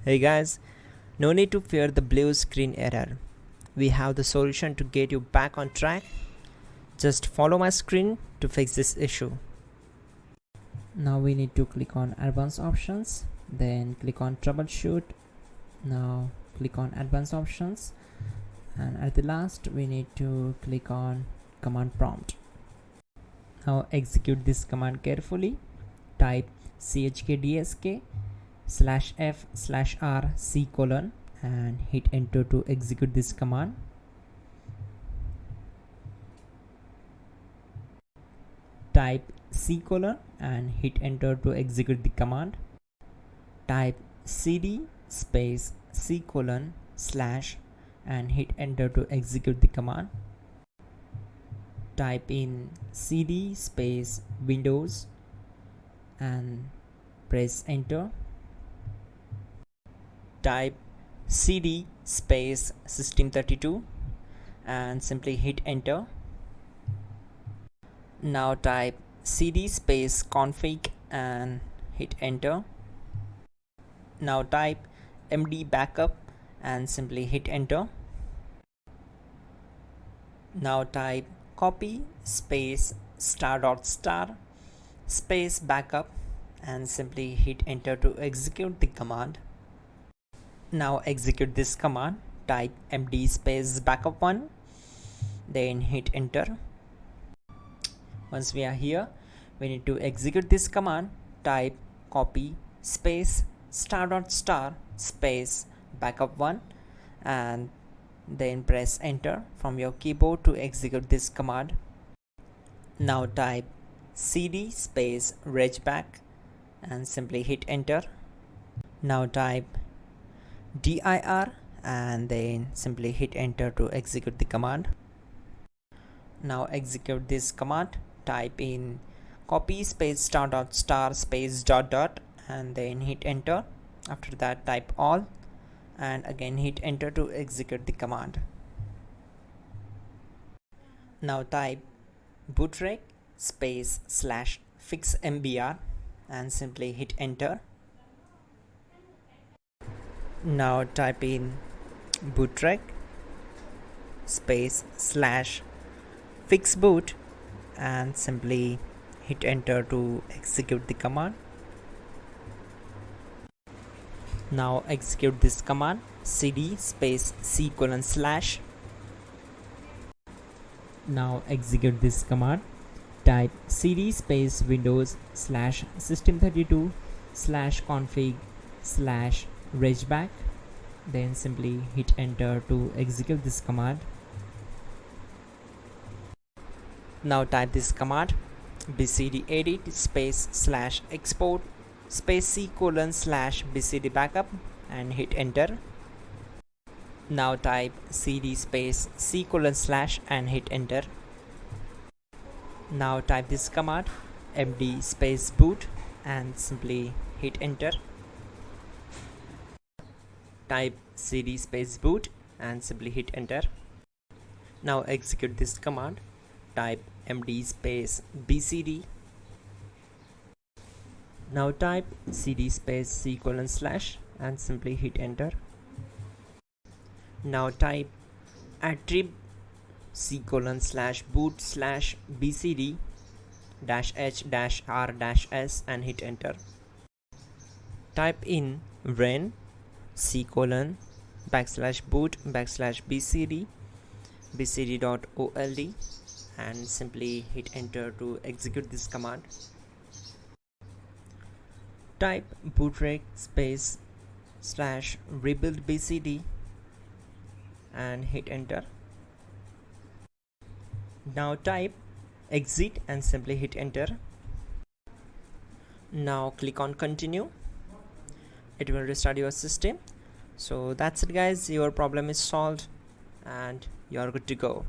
Hey guys, no need to fear the blue screen error. We have the solution to get you back on track. Just follow my screen to fix this issue. Now we need to click on advanced options, then click on troubleshoot. Now click on advanced options, and at the last we need to click on command prompt. Now execute this command carefully. Type chkdsk/f/r:/c and hit enter to execute this command. Type C: and hit enter to execute the command. Type cd space C: / and hit enter to execute the command. Type in cd space Windows and press enter. Type cd space System32 and simply hit enter. Now type cd space config and hit enter. Now type md backup and simply hit enter. Now type copy space *** space backup and simply hit enter to execute the command. Now execute this command. Type md space backup1, then hit enter. Once we are here, we need to execute this command. Type copy space ** space backup1 and then press enter from your keyboard to execute this command. Now type cd space regback and simply hit enter. Now type dir and then simply hit enter to execute the command. Now execute this command. Type in copy space ** space ... and then hit enter. After that type all and again hit enter to execute the command. Now type bootrec space /fixmbr and simply hit enter. Now type in bootrec space /fixboot and simply hit enter to execute the command. Now execute this command. cd space C:/. Now execute this command. Type cd space Windows /System32 /config /regback, then simply hit enter to execute this command. Now type this command bcdedit space /export space C: /bcd backup and hit enter. Now type cd space C: / and hit enter. Now type this command md space boot and simply hit enter. Type cd space boot and simply hit enter. Now execute this command. Type md space bcd. Now type cd space C: / and simply hit enter. Now type attrib C: / boot /bcd -h -r-s and hit enter. Type in ren C: /boot /bcd bcd.old and simply hit enter to execute this command. Type bootrec space /rebuildbcd and hit enter. Now type exit and simply hit enter. Now click on continue. It will restart your system. So that's it guys, your problem is solved and you're good to go.